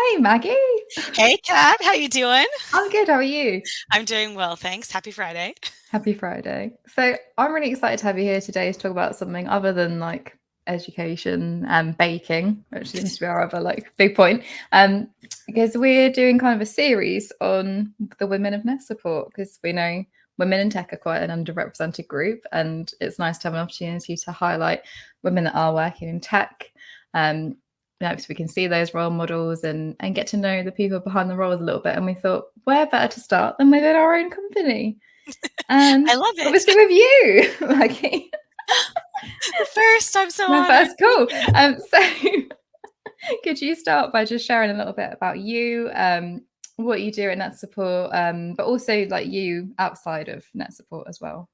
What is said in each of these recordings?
Hey, Maggie. Hey, Kat, how you doing? I'm good. How are you? I'm doing well, thanks. Happy Friday. Happy Friday. So, I'm really excited to have you here today to talk about something other than like education and baking, which seems to be our other like big point. Because we're doing kind of a series on the women of NetSupport because we know women in tech are quite an underrepresented group, and it's nice to have an opportunity to highlight women that are working in tech. So we can see those role models and get to know the people behind the roles a little bit. And we thought, where better to start than within our own company? And I love it. obviously with you, Maggie. The first, I'm so My honored. first call. So could you start by just sharing a little bit about you, what you do in NetSupport, but also like you outside of NetSupport as well?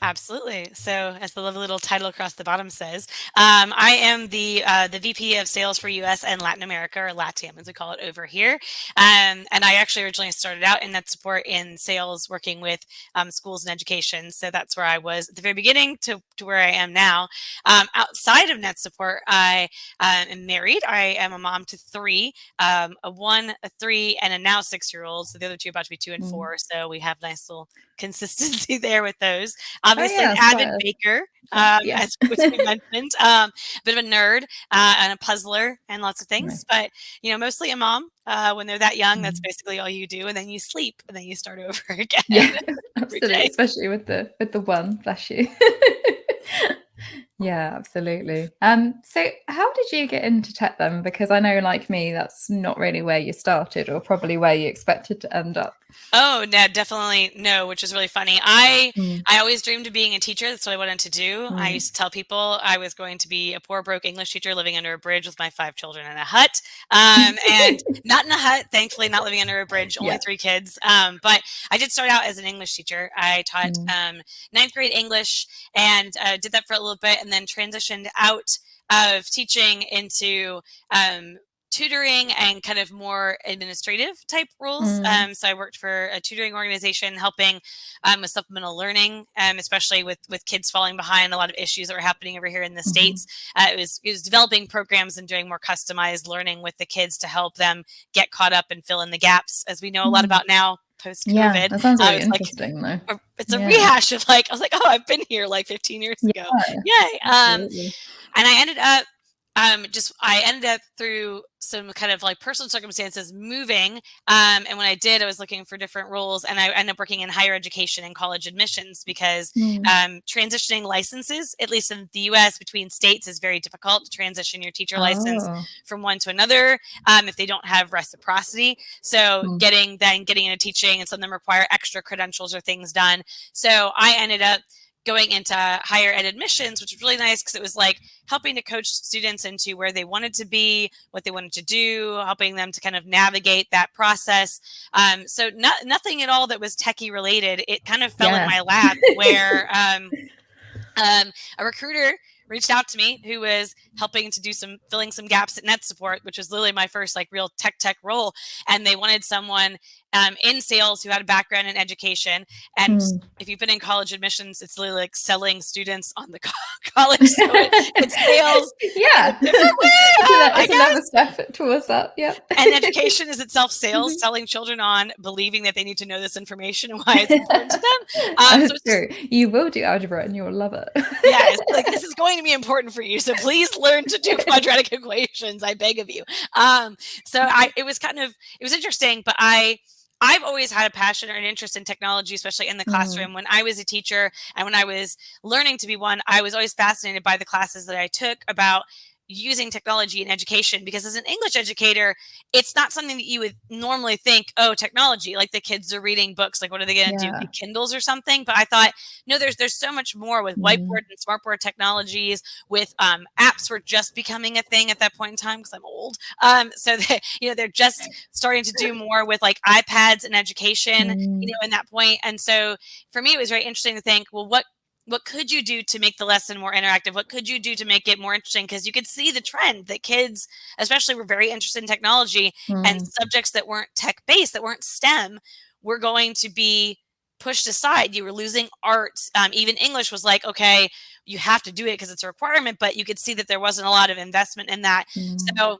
Absolutely. So, as the lovely little title across the bottom says, I am the VP of Sales for U.S. and Latin America, or LATAM, as we call it over here. And I actually originally started out in NetSupport in sales, working with schools and education. So that's where I was at the very beginning to where I am now. Outside of NetSupport, I am married. I am a mom to three, a 1, a 3, and a now 6-year-old. So the other two are about to be 2 and 4. So we have nice little consistency there with those. Oh Obviously, an yeah, it's avid quite baker, yeah. as which we mentioned, bit of a nerd and a puzzler and lots of things. Nice. But mostly a mom. When they're that young, that's Mm. basically all you do, and then you sleep, and then you start over again Yeah, every absolutely, day. especially with the one, bless you. Yeah, absolutely. So how did you get into tech then? Because I know, like me, that's not really where you started, or probably where you expected to end up. Oh, no, definitely no, which is really funny. I Mm, I always dreamed of being a teacher. That's what I wanted to do. I mm. used to tell people I was going to be a poor, broke English teacher living under a bridge with my 5 children in a hut. And not in a hut, thankfully, not living under a bridge, only Yeah. 3 kids. But I did start out as an English teacher. I taught Mm, ninth grade English and did that for a little bit and then transitioned out of teaching into tutoring and kind of more administrative type roles. mm, So I worked for a tutoring organization helping with supplemental learning, especially with kids falling behind. A lot of issues that were happening over here in the mhm. States. It was developing programs and doing more customized learning with the kids to help them get caught up and fill in the gaps, as we know a lot Mm. about now post Yeah, COVID. that sounds really It's like interesting though. it's a Yeah. rehash of like I was like, oh, I've been here like 15 years ago. Yeah, Yay! absolutely. And I ended up through some kind of like personal circumstances moving. And when I did, I was looking for different roles, and I ended up working in higher education and college admissions because Mm. transitioning licenses, at least in the U.S. between states, is very difficult to transition your teacher license Oh. from one to another if they don't have reciprocity. So Mm. getting into teaching, and some of them require extra credentials or things done. So I ended up going into higher ed admissions, which was really nice because it was like helping to coach students into where they wanted to be, what they wanted to do, helping them to kind of navigate that process. So nothing at all that was techie related. It kind of fell in Yeah. my lap where a recruiter reached out to me who was helping to do filling some gaps at NetSupport, which was literally my first like real tech role. And they wanted someone in sales who had a background in education. And Mm. if you've been in college admissions, it's literally like selling students on the college. So it's sales in a Yeah. different way, I It's another guess. step towards that. Yep. And education is itself sales, Mhm. selling children on, believing that they need to know this information and why it's important to them. So That's it's just true. You will do algebra and you will love it. yeah, it's like this is going to be important for you. So please learn to do quadratic equations. I beg of you. It was it was interesting, but I've always had a passion or an interest in technology, especially in the Mm. classroom. When I was a teacher and when I was learning to be one, I was always fascinated by the classes that I took about using technology in education because as an English educator, it's not something that you would normally think, oh, technology, like the kids are reading books, like what are they going to do, Yeah. get Kindles or something? But I thought, no, there's so much more with Mm. whiteboard and smartboard technologies, with apps were just becoming a thing at that point in time because I'm old. So they're just starting to do more with like iPads and education, Mm. in that point. And so for me, it was very interesting to think, well, what could you do to make the lesson more interactive? What could you do to make it more interesting? Because you could see the trend that kids, especially, were very interested in technology, and Mm. subjects that weren't tech based, that weren't STEM, were going to be pushed aside. You were losing art. Even English was like, okay, you have to do it because it's a requirement, but you could see that there wasn't a lot of investment in that. Mm. So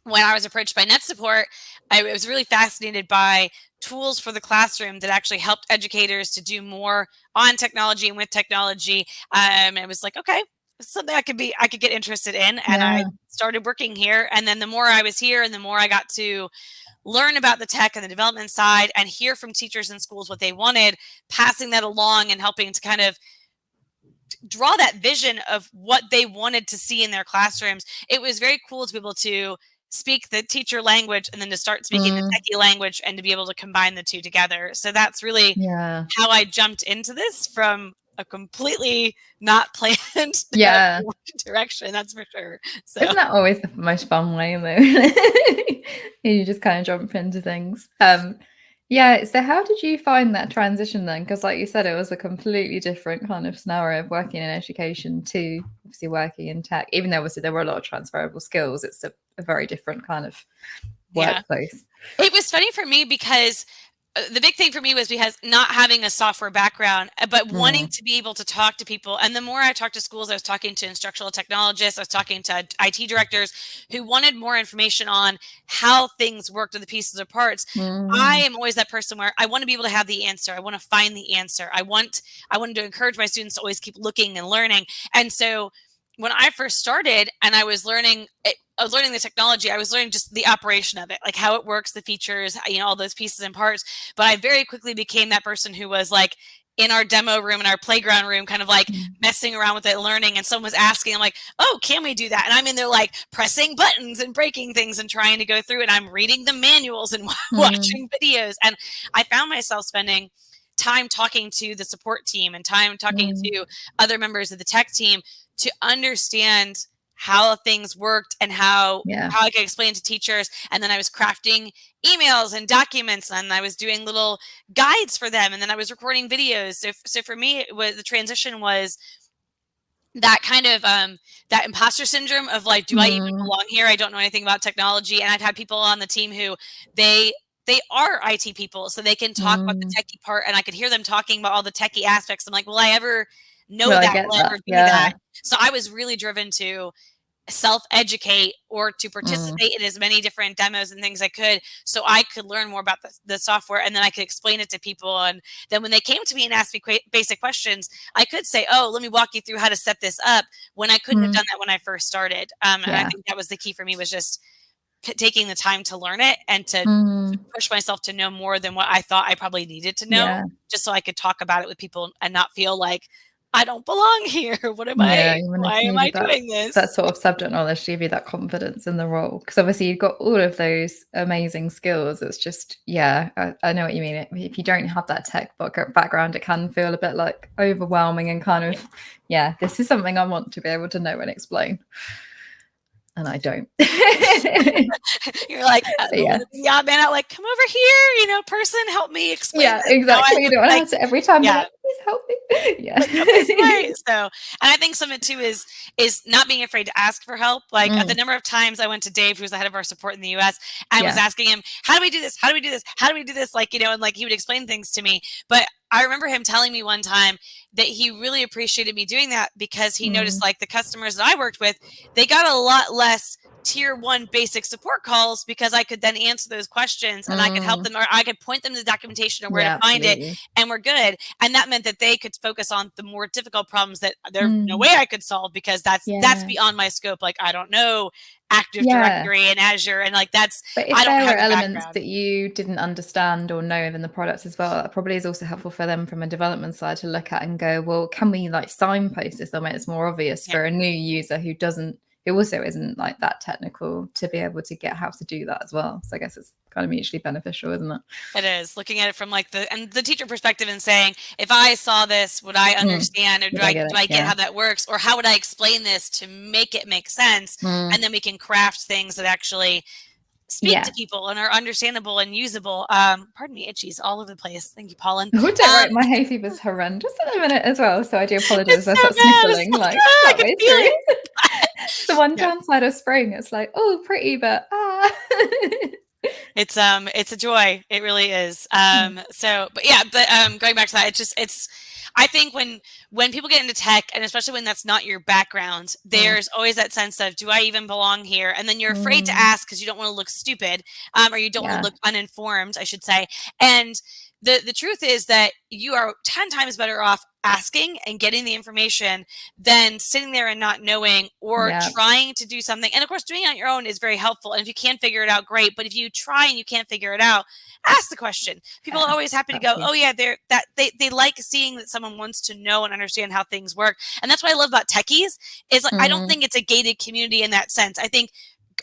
when I was approached by NetSupport, I was really fascinated by tools for the classroom that actually helped educators to do more on technology and with technology. It was like, okay, it's something I could get interested in. And I Yeah. started working here. And then the more I was here and the more I got to learn about the tech and the development side and hear from teachers in schools what they wanted, passing that along and helping to kind of draw that vision of what they wanted to see in their classrooms. It was very cool to be able to speak the teacher language and then to start speaking the Mm, techie language and to be able to combine the two together. So that's really yeah. how I jumped into this from a completely not planned Yeah. direction, that's for sure. So Isn't that always the most fun way though? You just kind of jump into things. Yeah, so how did you find that transition then? Because like you said, it was a completely different kind of scenario of working in education to obviously working in tech. Even though obviously there were a lot of transferable skills, it's a very different kind of yeah, workplace. it was funny for me because the big thing for me was because not having a software background, but wanting Mm, to be able to talk to people. And the more I talked to schools, I was talking to instructional technologists, I was talking to IT directors who wanted more information on how things worked with the pieces or parts. I mm, am always that person where I want to be able to have the answer. I want to find the answer. I wanted to encourage my students to always keep looking and learning. And so when I first started and I was learning the technology. I was learning just the operation of it, like how it works, the features, all those pieces and parts. But I very quickly became that person who was like in our demo room, in our playground room, kind of like mm, messing around with it, learning. And someone was asking, I'm like, oh, can we do that? And I'm in there like pressing buttons and breaking things and trying to go through it. I'm reading the manuals and mm, watching videos. And I found myself spending time talking to the support team and time talking mm. to other members of the tech team to understand how things worked and how Yeah. I could explain to teachers. And then I was crafting emails and documents, and I was doing little guides for them, and then I was recording videos. So for me, it was the transition was that kind of that imposter syndrome of like, do I even Mm, belong here? I don't know anything about technology. And I've had people on the team who they they are IT people, so they can talk about the mm. techie part, and I could hear them talking about all the techie aspects. I'm like, will I ever know Well, I that? get Will I that. ever be that? Yeah. So I was really driven to self-educate or to Mm, participate in as many different demos and things I could so I could learn more about the software, and then I could explain it to people. And then when they came to me and asked me basic questions, I could say, oh, let me walk you through how to set this up, when I couldn't have mm, done that when I first started. And I yeah. think that was the key for me, was just taking the time to learn it and to Mm, push myself to know more than what I thought I probably needed to know, yeah. just so I could talk about it with people and not feel like I don't belong here. Yeah, you Why am I needed doing that this? sort of subject knowledge to give you that confidence in the role. Because obviously you've got all of those amazing skills. It's just, yeah, I know what you mean. If you don't have that tech background, it can feel a bit like overwhelming and kind Yeah. of, yeah, this is something I want to be able to know and explain. And I don't. You're like So the yeah. the odd man out, like, come over here, person, help me explain Yeah, this. How I exactly. You look don't want to like, have to every time be yeah, like, please help me. Yeah. like, come this way. So, and I think some of it too is not being afraid to ask for help. Like the Mm, number of times I went to Dave, who's the head of our support in the U.S., and was yeah. asking him, "How do we do this? How do we do this? How do we do this?" Like, and like he would explain things to me. But I remember him telling me one time that he really appreciated me doing that because he noticed Mm, like the customers that I worked with, they got a lot less tier one basic support calls because I could then answer those questions and I could help mm, them, or I could point them to the documentation or where to yeah, find it, absolutely. and we're good. And that meant that they could focus on the more difficult problems that there's no Mm, way I could solve because that's yeah. beyond my scope. Like I don't know Active Yeah. Directory and Azure, and like But I if don't there were have the elements background. that you didn't understand or know in the products as well, that probably is also helpful for them from a development side to look at and go, well, can we like signpost this or make it's more obvious Yeah. for a new user who also isn't like that technical to be able to get how to do that as well. So I guess it's kind of mutually beneficial, isn't it? It is looking at it from like the teacher perspective and saying, if I saw this, would I Mm, understand, or would I get do it? I get Yeah. how that works, or how would I explain this to make it make sense? Mm, And then we can craft things that actually speak to yeah. people and are understandable and usable. Pardon me, itchy's all over the place. Thank you, Pollen. Oh, don't Um, worry, my hay fever's horrendous at the minute as well. So I do apologize it's if I so start bad. It's sniffling like, like I can partway feel through. it. It's the one Yeah. downside of spring. It's like, oh, pretty, but ah. It's a joy. It really is. Mm, But yeah, but going back to that, it's I think when people get into tech, and especially when that's not your background, there's always that sense of, do I even belong here? And then you're afraid to ask because you don't want to look stupid, or you don't want to look uninformed, I should say. And the truth is that you are 10 times better off asking and getting the information than sitting there and not knowing, or trying to do something. And of course, doing it on your own is very helpful. And if you can figure it out, great. But if you try and you can't figure it out, ask the question. People are always happy to go, oh yeah, they like seeing that someone wants to know and understand how things work. And that's what I love about techies is like, I don't think it's a gated community in that sense. I think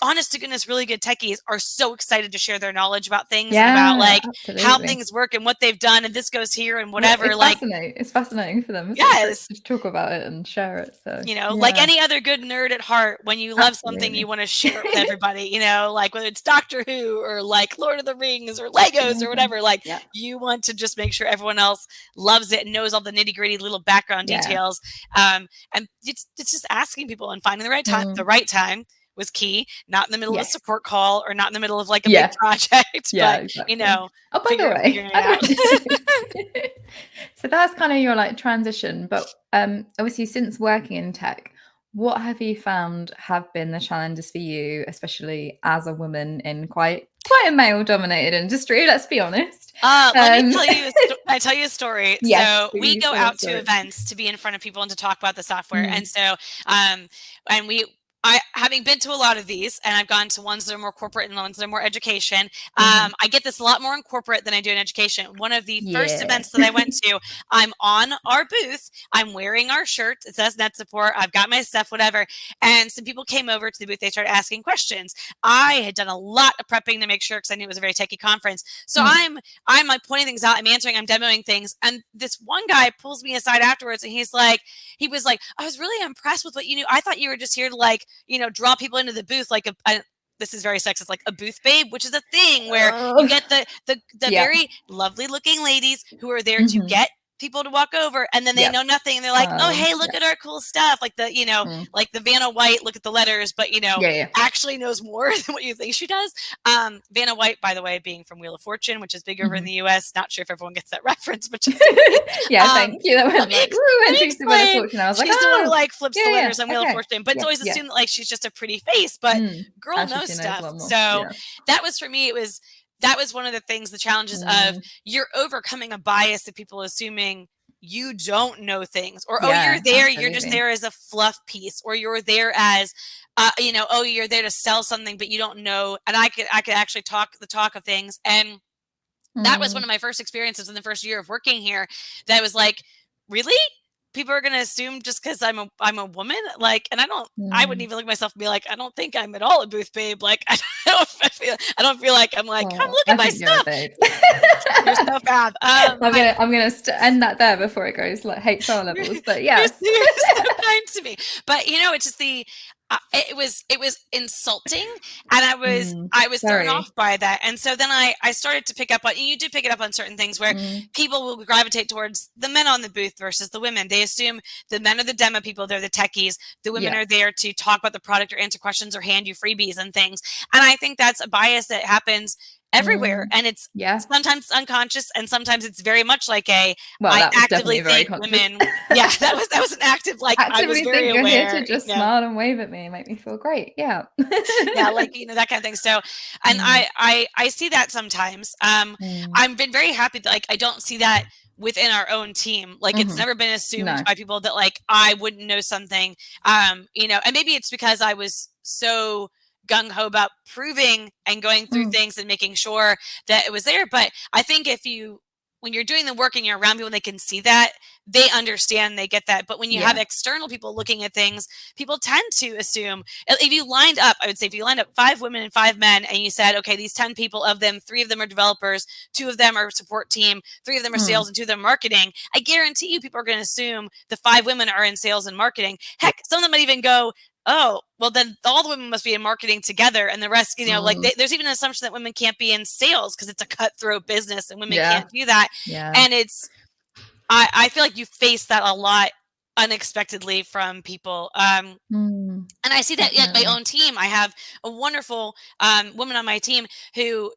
honest to goodness, really good techies are so excited to share their knowledge about things and about like how things work and what they've done, and this goes here and whatever. It's fascinating for them. Yes, to talk about it and share it. So like any other good nerd at heart, when you love something, you want to share it with everybody. Like whether it's Doctor Who or like Lord of the Rings or Legos or whatever. Like you want to just make sure everyone else loves it and knows all the nitty gritty little background details. And it's just asking people and finding the right time. The right time was key, not in the middle of a support call or not in the middle of like a big project, but exactly. Oh, by the way, so that's kind of your like transition. But obviously, since working in tech, what have you found have been the challenges for you, especially as a woman in quite a male-dominated industry? Let's be honest. Let me tell you a story. Yes, so we go out to events to be in front of people and to talk about the software, and so having been to a lot of these, and I've gone to ones that are more corporate and ones that are more education, I get this a lot more in corporate than I do in education. One of the first events that I went to, I'm on our booth, I'm wearing our shirt, it says NetSupport, I've got my stuff, whatever, and some people came over to the booth, they started asking questions. I had done a lot of prepping to make sure, because I knew it was a very techie conference, so I'm like pointing things out, I'm answering, I'm demoing things, and this one guy pulls me aside afterwards, and he was like, I was really impressed with what you knew. I thought you were just here to like, draw people into the booth like this is very sexist, like a booth babe, which is a thing where you get the very lovely looking ladies who are there to get people to walk over, and then they know nothing, and they're like, oh hey, look at our cool stuff, like the like the Vanna White, look at the letters, but actually knows more than what you think she does. Vanna White, by the way, being from Wheel of Fortune, which is big over in the US, not sure if everyone gets that reference, but just thank you. That went like, she's the Wheel of Fortune. I was like, she's the one who like flips the letters on Wheel of Fortune, but it's always assumed that like she's just a pretty face, but girl knows stuff. So that was, for me, that was one of the things, the challenges of you're overcoming a bias of people assuming you don't know things, or you're there, you're just there as a fluff piece, or you're there as you're there to sell something, but you don't know. And I could actually talk the talk of things, and that was one of my first experiences in the first year of working here, that was like, really? People are going to assume just because I'm a woman, like, and I wouldn't even look at myself and be like, I don't think I'm at all a booth babe. Like, I don't feel like I'm like, come look at my stuff. You're so bad. I'm gonna end that there before it goes like HR levels. But you're so kind to me. But it's just it was insulting, and I was thrown off by that. And so then I started to pick up on, and you do pick it up on certain things where people will gravitate towards the men on the booth versus the women. They assume the men are the demo people, they're the techies. The women are there to talk about the product or answer questions or hand you freebies and things. And I think that's a bias that happens everywhere, and it's sometimes unconscious, and sometimes it's very much like I actively think women. That was an active, like, I was very aware. You're here to just smile and wave at me and make me feel great. Like that kind of thing. So, and I see that sometimes. I've been very happy that like I don't see that within our own team. Like it's never been assumed by people that like I wouldn't know something. And maybe it's because I was so gung-ho about proving and going through things and making sure that it was there. But I think when you're doing the work and you're around people and they can see that, they understand, they get that. But when you have external people looking at things, people tend to assume, if you lined up 5 women and 5 men, and you said, okay, these 10 people, of them, 3 of them are developers, 2 of them are support team, 3 of them are sales, and 2 of them are marketing, I guarantee you people are going to assume the 5 women are in sales and marketing. Heck, some of them might even go, oh, well, then all the women must be in marketing together, and the rest, like there's even an assumption that women can't be in sales because it's a cutthroat business and women can't do that. And I feel like you face that a lot unexpectedly from people. And I see that at my Definitely. own team. I have a wonderful woman on my team who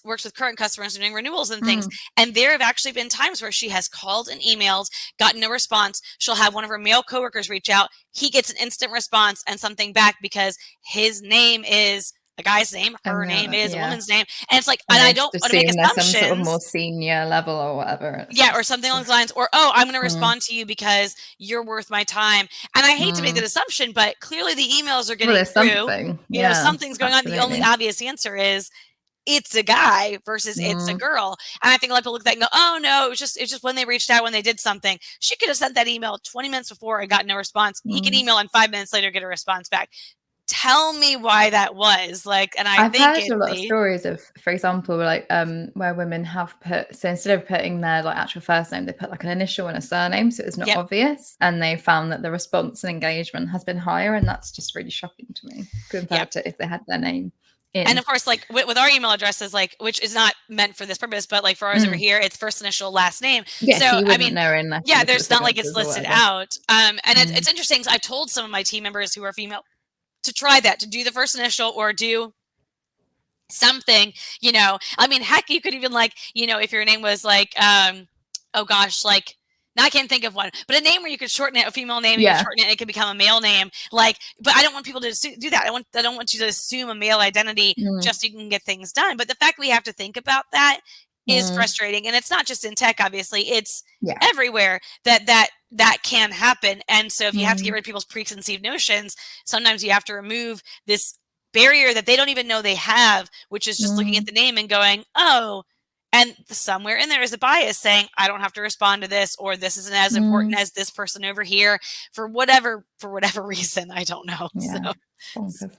works with current customers doing renewals and things. And there have actually been times where she has called and emailed, gotten no response. She'll have one of her male coworkers reach out. He gets an instant response and something back because his name is a guy's name, her name is a woman's name. And it's like, and I don't want to make assume there's some sort of more assumptions. senior level or whatever. Yeah, or something along those lines. Or, oh, I'm going to respond to you because you're worth my time. And I hate to make that assumption, but clearly the emails are getting there's through. something. You know, something's going on. The only obvious answer is it's a guy versus it's a girl. And I think a lot of people look at that and go, oh no, it's just when they reached out, when they did something. She could have sent that email 20 minutes before and got no response. He could email and 5 minutes later get a response back. Tell me why that was. Like, and I've heard a lot of stories of, for example, like where women have put, so instead of putting their like actual first name, they put like an initial and a surname, so it's not obvious, and they found that the response and engagement has been higher, and that's just really shocking to me compared to if they had their name in. And of course, like with our email addresses, like, which is not meant for this purpose, but like for ours over here, it's first initial, last name. Yeah, so you wouldn't know unless there's not like it's listed out. And it's interesting. I've told some of my team members who are female to try that, to do the first initial or do something, you know. I mean, heck, you could even like, you know, if your name was like, oh gosh, like, now I can't think of one, but a name where you could shorten it, a female name, you could shorten it, and it could become a male name. Like, but I don't want people to do that. I don't want you to assume a male identity just so you can get things done. But the fact we have to think about that is frustrating. And it's not just in tech, obviously, it's everywhere that can happen. And so if you have to get rid of people's preconceived notions, sometimes you have to remove this barrier that they don't even know they have, which is just looking at the name and going, oh, and somewhere in there is a bias saying, I don't have to respond to this, or this isn't as important as this person over here for whatever reason. I don't know. So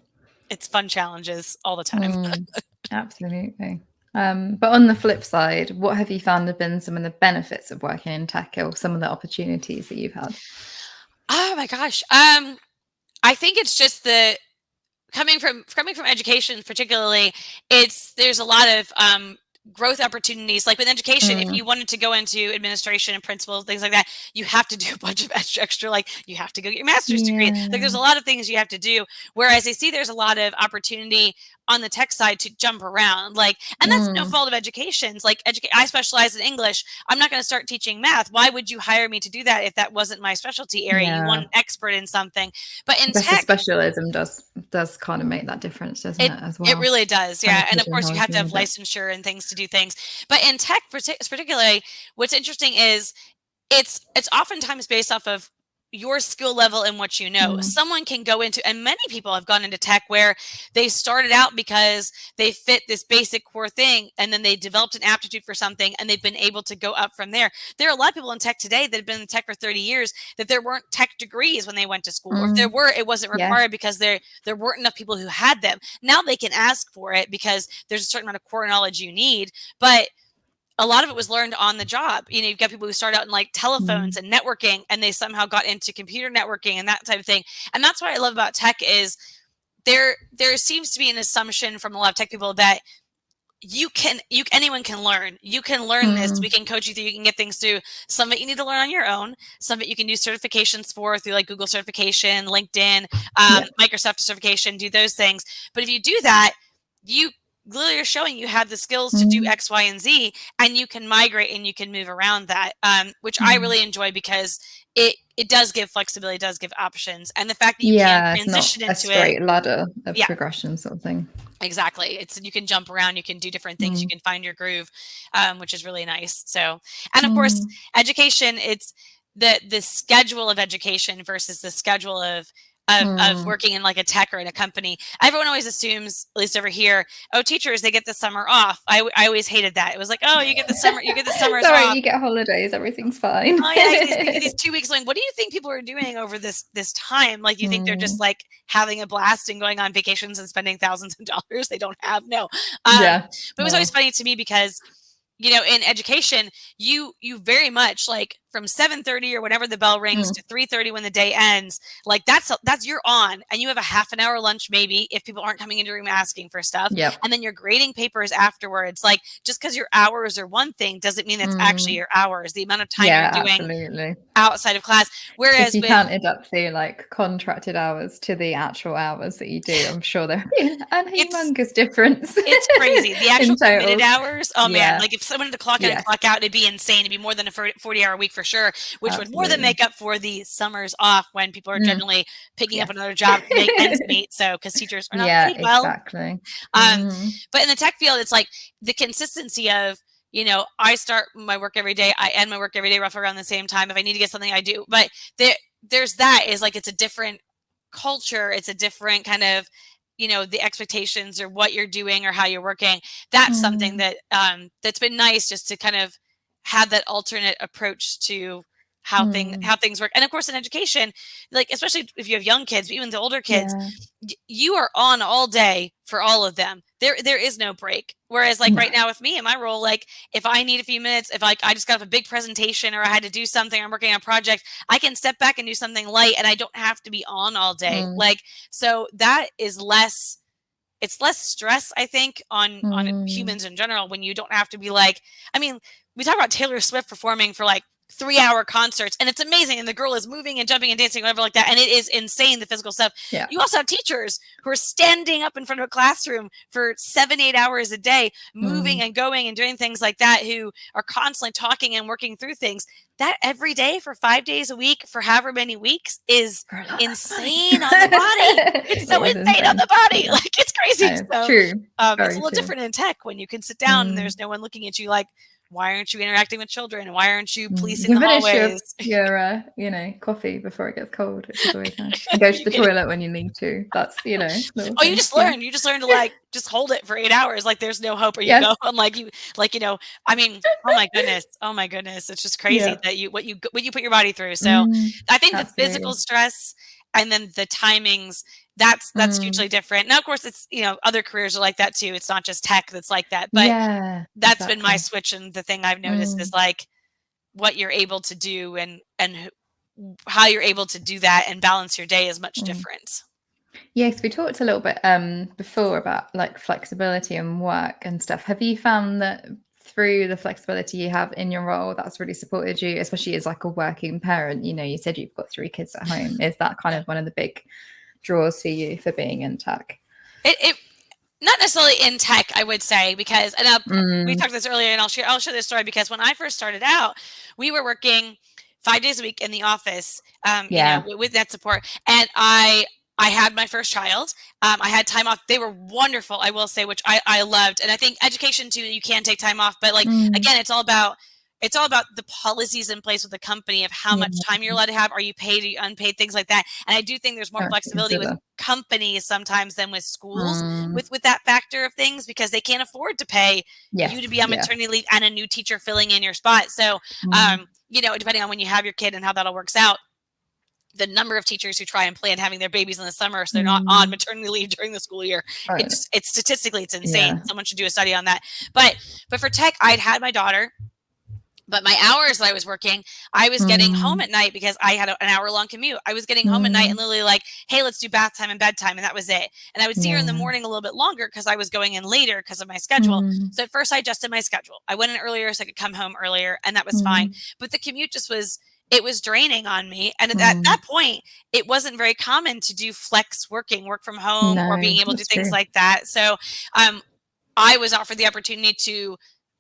it's fun challenges all the time. Absolutely. But on the flip side, what have you found have been some of the benefits of working in tech, or some of the opportunities that you've had? Oh my gosh. I think it's just the coming from education, particularly, there's a lot of growth opportunities. Like with education, if you wanted to go into administration and principals, things like that, you have to do a bunch of extra, like you have to go get your master's degree. Like there's a lot of things you have to do. Whereas I see there's a lot of opportunity on the tech side to jump around. Like, and that's no fault of education's. Like I specialize in English. I'm not going to start teaching math. Why would you hire me to do that if that wasn't my specialty area? You want an expert in something. But in tech, specialism does kind of make that difference, doesn't it, as well? It really does, yeah. And of course, you have to have licensure and things to do things. But in tech, particularly, what's interesting is it's oftentimes based off of your skill level and what you know. Someone can go into, and many people have gone into tech where they started out because they fit this basic core thing, and then they developed an aptitude for something, and they've been able to go up from there. There are a lot of people in tech today that have been in tech for 30 years that there weren't tech degrees when they went to school. Or if there were, it wasn't required because there weren't enough people who had them. Now they can ask for it because there's a certain amount of core knowledge you need. But a lot of it was learned on the job. You know, you've got people who start out in like telephones and networking, and they somehow got into computer networking and that type of thing. And that's what I love about tech is there seems to be an assumption from a lot of tech people that anyone can learn. You can learn this. We can coach you through. You can get things through. Some of it you need to learn on your own. Some of it you can do certifications through like Google certification, LinkedIn, Microsoft certification, do those things. But if you do that, you literally are showing you have the skills to do X, Y, and Z, and you can migrate and you can move around that, which I really enjoy because it does give flexibility, it does give options, and the fact that you can transition it's not into a straight ladder of progression sort of thing. Exactly. You can jump around, you can do different things, you can find your groove, which is really nice. So, and of course, education, it's the schedule of education versus the schedule of working in like a tech or in a company. Everyone always assumes, at least over here, oh, teachers, they get the summer off. I always hated that. It was like, oh, you get the summers Sorry, off. You get holidays, everything's fine. Oh yeah, these 2 weeks. Like, what do you think people are doing over this time? Like, you think they're just like having a blast and going on vacations and spending thousands of dollars they don't have? No. But it was always funny to me because, you know, in education, you very much like from 7:30 or whenever the bell rings to 3:30 when the day ends, like that's you're on, and you have a half an hour lunch maybe if people aren't coming into your room asking for stuff. Yep. And then you're grading papers afterwards. Like just because your hours are one thing doesn't mean that's actually your hours. The amount of time you're doing absolutely. outside of class. Whereas if you counted up the like contracted hours to the actual hours that you do, I'm sure there'd be a humongous difference. It's crazy. The actual committed hours. Oh man, like if someone had to clock in and clock out, it'd be insane. It'd be more than a 40-hour week for sure, which would more than make up for the summers off when people are generally picking up another job to make ends meet. So because teachers are not paid well. Exactly. But in the tech field, it's like the consistency of, you know, I start my work every day. I end my work every day roughly around the same time. If I need to get something, I do. But there's that is like, it's a different culture. It's a different kind of, you know, the expectations or what you're doing or how you're working. That's something that that's been nice just to kind of have that alternate approach to how things work. And of course in education, like especially if you have young kids, but even the older kids, you are on all day for all of them. There is no break. Whereas like right now with me in my role, like if I need a few minutes, if like I just got off a big presentation or I had to do something, I'm working on a project, I can step back and do something light and I don't have to be on all day. Like, so that is less, it's less stress, I think, on humans in general when you don't have to be like, I mean, we talk about Taylor Swift performing for like 3-hour concerts and it's amazing and the girl is moving and jumping and dancing, whatever like that, and it is insane, the physical stuff. You also have teachers who are standing up in front of a classroom for 7-8 hours a day, moving and going and doing things like that, who are constantly talking and working through things. That every day for 5 days a week for however many weeks is insane on the body. It's so insane on the body. Like it's crazy. So, true. It's a little different in tech when you can sit down and there's no one looking at you like, why aren't you interacting with children? And why aren't you policing the hallways? Your you know, coffee before it gets cold, which is always nice. And go to the toilet when you need to. That's, you know. Oh, you just learn. You just learn to like just hold it for 8 hours. Like there's no hope. Or you go and like you know. I mean, oh my goodness, it's just crazy that what you put your body through. So I think the physical stress and then the timings. That's hugely different. Now, of course, it's, you know, other careers are like that too. It's not just tech that's like that, but that's been my switch. And the thing I've noticed is like what you're able to do and how you're able to do that and balance your day is much different. Yes, we talked a little bit before about like flexibility and work and stuff. Have you found that through the flexibility you have in your role, that's really supported you, especially as like a working parent? You know, you said you've got 3 kids at home. Is that kind of one of the big draws for you for being in tech? It not necessarily in tech, I would say, because we talked this earlier, and I'll share this story because when I first started out, we were working 5 days a week in the office, you know, with NetSupport, and I had my first child. I had time off. They were wonderful, I will say, which I loved. And I think education too, you can take time off, but like again, it's all about the policies in place with the company of how much time you're allowed to have. Are you paid? Are you unpaid? Things like that. And I do think there's more flexibility with companies sometimes than with schools with that factor of things, because they can't afford to pay you to be on maternity leave and a new teacher filling in your spot. So, you know, depending on when you have your kid and how that all works out, the number of teachers who try and plan having their babies in the summer so they're not on maternity leave during the school year. It's statistically, it's insane. Someone should do a study on that. But for tech, I'd had my daughter. But my hours that I was working, I was getting home at night because I had an hour-long commute. I was getting home at night and literally like, hey, let's do bath time and bedtime. And that was it. And I would see her in the morning a little bit longer because I was going in later because of my schedule. So at first I adjusted my schedule. I went in earlier so I could come home earlier, and that was fine. But the commute just was, it was draining on me. And at that point, it wasn't very common to do flex working, work from home, or being able to do things like that. So I was offered the opportunity to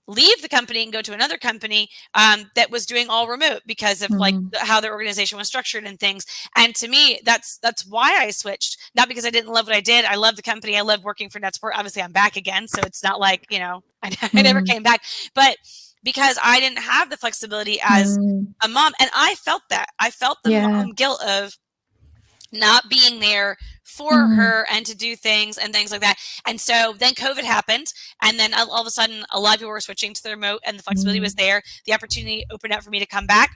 leave the company and go to another company that was doing all remote because of like how their organization was structured and things. And to me, that's why I switched. Not because I didn't love what I did. I love the company. I love working for NetSupport. Obviously, I'm back again, so it's not like, you know, I never came back. But because I didn't have the flexibility as a mom, and I felt that. I felt the mom guilt of not being there for her and to do things and things like that. And so then COVID happened, and then all of a sudden a lot of people were switching to the remote, and the flexibility was there. The opportunity opened up for me to come back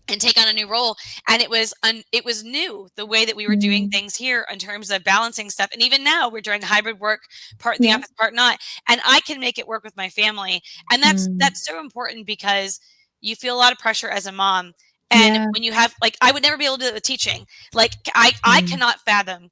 and take on a new role. And it was new, the way that we were doing things here in terms of balancing stuff. And even now we're doing hybrid work, part in the office, part not. And I can make it work with my family. And that's so important, because you feel a lot of pressure as a mom. And Yeah. when you have, like, I would never be able to do it with teaching. Like, I cannot fathom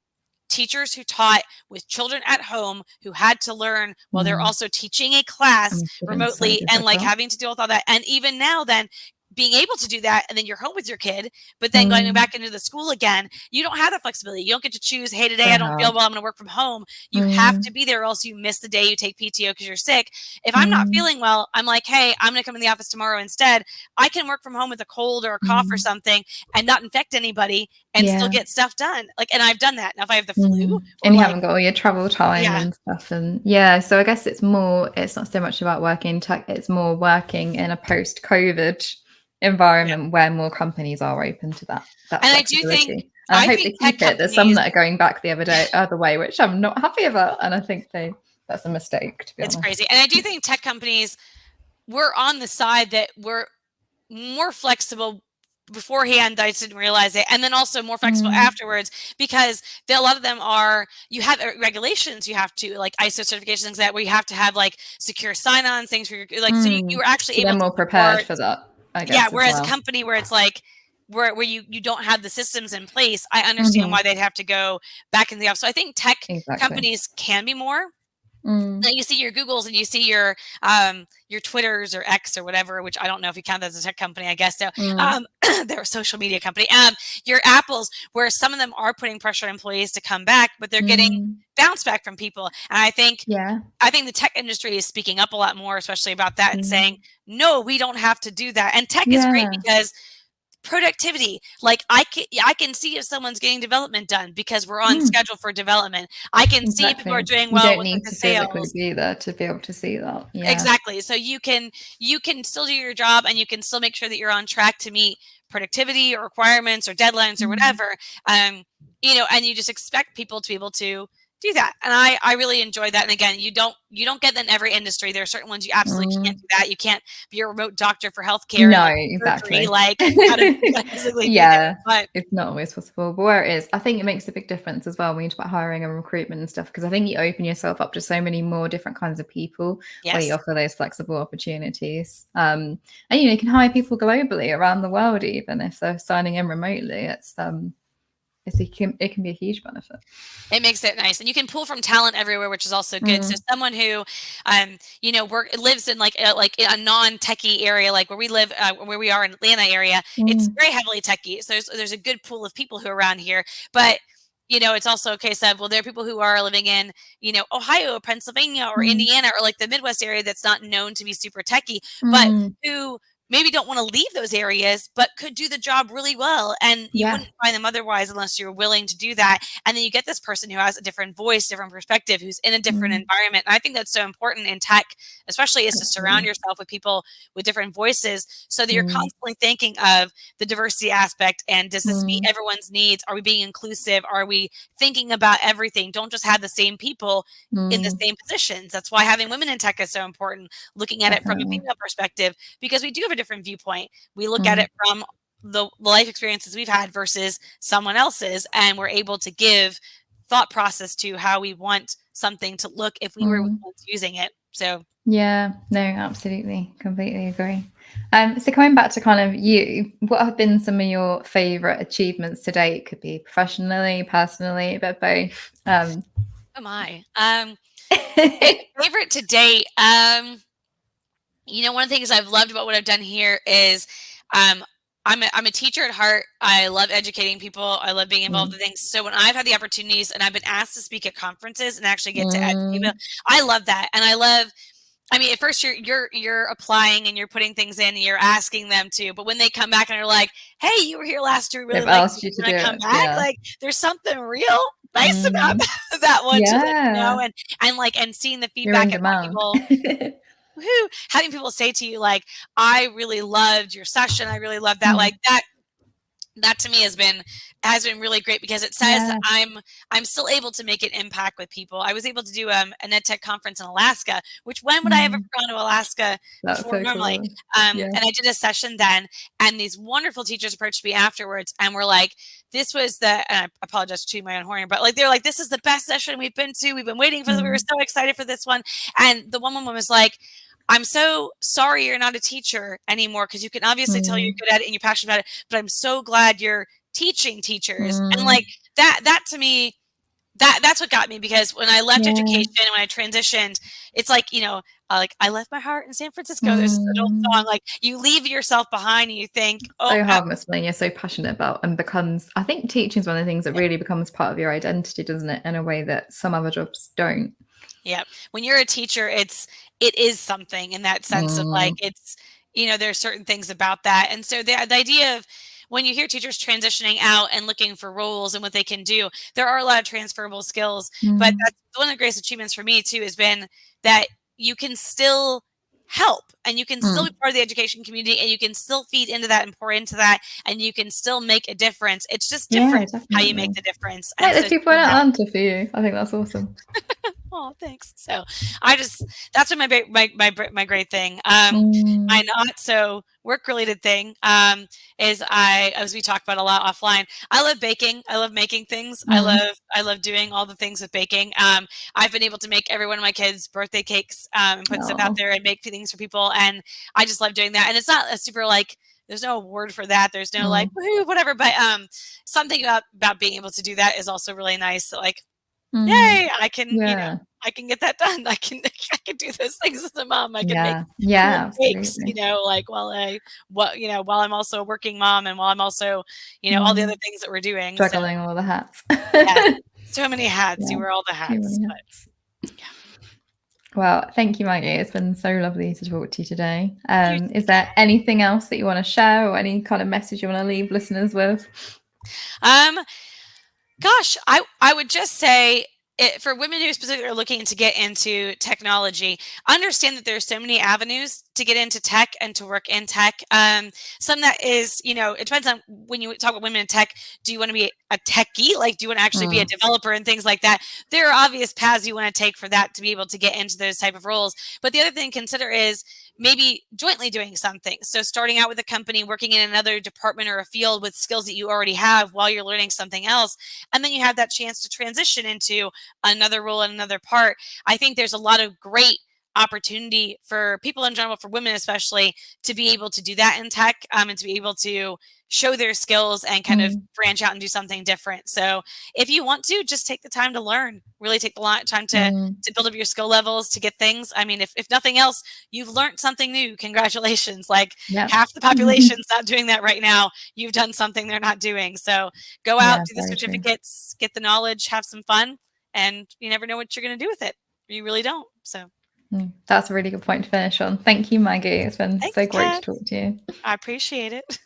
teachers who taught with children at home who had to learn while they're also teaching a class Must have been so remotely, and like difficult. having to deal with all that. And even now, then being able to do that, and then you're home with your kid, but then going back into the school again, you don't have that flexibility. You don't get to choose, hey, today I So don't feel hard. well, I'm going to work from home. You have to be there, or else you miss the day you take PTO because you're sick. If I'm not feeling well, I'm like, hey, I'm going to come in the office tomorrow instead. I can work from home with a cold or a cough or something and not infect anybody and still Yeah. get stuff done. Like, and I've done that. Now, if I have the flu or And you like, haven't got all your travel time yeah, and stuff. And yeah, so I guess it's not so much about working in tech, it's more working in a post-COVID yeah. environment where more companies are open to that And I do think, flexibility. And I hope they tech keep it. There's some companies, that are going back the other way, which I'm not happy about. And I think that's a mistake, to be it's honest. crazy. And I do think tech companies, we're on the side that we're more flexible beforehand. I just didn't realize it, and then also more flexible afterwards, because a lot of them are, you have regulations, you have to, like ISO certifications, things that where you have to have like secure sign-ons, things for your, like, so you were actually So they're able to more prepared support. for that, I Yeah, guess, as whereas a well. company where it's like where you don't have the systems in place, I understand why they'd have to go back in the office. So I think tech Exactly. companies can be more. Mm. Now you see your Googles and you see your Twitters or X or whatever, which I don't know if you count that as a tech company. I guess so. They're a social media company. Your Apples, where some of them are putting pressure on employees to come back, but they're getting bounce back from people. And Yeah. I think the tech industry is speaking up a lot more, especially about that, and saying, no, we don't have to do that. And tech is great Yeah. because productivity, like I can see if someone's getting development done because we're on schedule for development. I can see if people are Exactly. doing You well don't with like need the to physically sales. be there to be able to see that. Yeah. Exactly. So you can still do your job, and you can still make sure that you're on track to meet productivity or requirements or deadlines or whatever. And you just expect people to be able to do that. And I really enjoy that. And again, you don't get that in every industry. There are certain ones you absolutely can't do that. You can't be a remote doctor for healthcare and No, like surgery. exactly. Like you gotta physically be there. Yeah, But it's not always possible, but where it is, I think it makes a big difference as well when you talk about hiring and recruitment and stuff, because I think you open yourself up to so many more different kinds of people where you yes. offer those flexible opportunities. And you can hire people globally around the world, even if they're signing in remotely. It can be a huge benefit. It makes it nice, and you can pull from talent everywhere, which is also good. So someone who, lives in like in a non-techie area, like where we live, where we are in Atlanta area, it's very heavily techie. So there's a good pool of people who are around here, but it's also a case of, well, there are people who are living in, Ohio, Pennsylvania, or Indiana, or like the Midwest area that's not known to be super techie, but who maybe don't want to leave those areas, but could do the job really well. And you Yeah. wouldn't find them otherwise unless you're willing to do that. And then you get this person who has a different voice, different perspective, who's in a different environment. And I think that's so important in tech, especially, is to surround Absolutely. yourself with people with different voices so that you're constantly thinking of the diversity aspect. And does this meet everyone's needs? Are we being inclusive? Are we thinking about everything? Don't just have the same people in the same positions. That's why having women in tech is so important, looking at it from a Definitely. female perspective, because we do have a different viewpoint. We look at it from the life experiences we've had versus someone else's, and we're able to give thought process to how we want something to look if we were the ones using it. So Yeah, no, absolutely. Completely agree. So coming back to kind of you, what have been some of your favorite achievements to date? Could be professionally, personally, but both. oh my. Favorite to date. One of the things I've loved about what I've done here is I'm a teacher at heart. I love educating people. I love being involved in things. So when I've had the opportunities and I've been asked to speak at conferences and actually get to educate people, I love that. And I mean, at first you're applying and you're putting things in and you're asking them to, but when they come back and are like, "Hey, you were here last year, we really They've liked asked you. you to Can do I come it. back?" Yeah. Like, there's something real nice about that one to them, Yeah. and seeing the You're in feedback and having demand. people having people say to you like, "I really loved your session. I really loved that." Like that to me has been really great, because it says that Yeah. I'm still able to make an impact with people. I was able to do a NetTech conference in Alaska, which when would I ever gone to Alaska That's before so normally? cool. And Yeah. I did a session then, and these wonderful teachers approached me afterwards and were like, "This was and I apologize to my own horn, but like they're like, this is the best session we've been to. We've been waiting for this. We were so excited for this one." And the one woman was like, I'm so sorry you're not a teacher anymore, because you can obviously tell you're good at it and you're passionate about it, but I'm so glad you're teaching teachers. And like that to me, that's what got me, because when I left education and when I transitioned, it's like, like I left my heart in San Francisco. There's an old song, like you leave yourself behind and you think, oh, so hard when something you're so passionate about and becomes, I think teaching is one of the things that really becomes part of your identity, doesn't it? In a way that some other jobs don't. yeah. When you're a teacher, it is something in that sense of like, it's, there's certain things about that. And so the idea of when you hear teachers transitioning out and looking for roles and what they can do, there are a lot of transferable skills, but that's one of the greatest achievements for me too, has been that you can still help and you can still be part of the education community and you can still feed into that and pour into that and you can still make a difference. It's just different how you make the difference. Like And there's so people in Atlanta for you. I think that's awesome. oh, thanks. So that's been my great thing. My not so work related thing is as we talked about a lot offline, I love baking. I love making things. I love doing all the things with baking. I've been able to make every one of my kids birthday cakes and put stuff out there and make things for people. And I just love doing that. And it's not a super like, there's no award for that. There's no like, woohoo, whatever. But something about being able to do that is also really nice. Like, yay, I can, I can get that done. I can do those things as a mom. I can make cool cakes, like while I'm also a working mom and while I'm also, all the other things that we're doing. Juggling all the hats. Yeah, so many hats. You wear all the hats. But, yeah. Well, thank you, Maggie. It's been so lovely to talk to you today. Is there anything else that you want to share or any kind of message you want to leave listeners with? Gosh, I would just say for women who specifically are looking to get into technology, understand that there's so many avenues to get into tech and to work in tech. Some that is, it depends on when you talk about women in tech, do you want to be a techie? Like, do you want to actually be a developer and things like that? There are obvious paths you want to take for that to be able to get into those type of roles. But the other thing to consider is maybe jointly doing something. So starting out with a company, working in another department or a field with skills that you already have while you're learning something else. And then you have that chance to transition into another role in another part. I think there's a lot of great opportunity for people in general, for women especially, to be able to do that in tech and to be able to show their skills and kind of branch out and do something different. So if you want to, just take the time to learn, really take the time to build up your skill levels, to get things. I mean, if nothing else, you've learned something new. Congratulations. Like half the population's not doing that right now. You've done something they're not doing. So go out, do the certificates, get the knowledge, have some fun, and you never know what you're going to do with it. You really don't. So that's a really good point to finish on. Thank you, Maggie. It's been so great to talk to you. I appreciate it.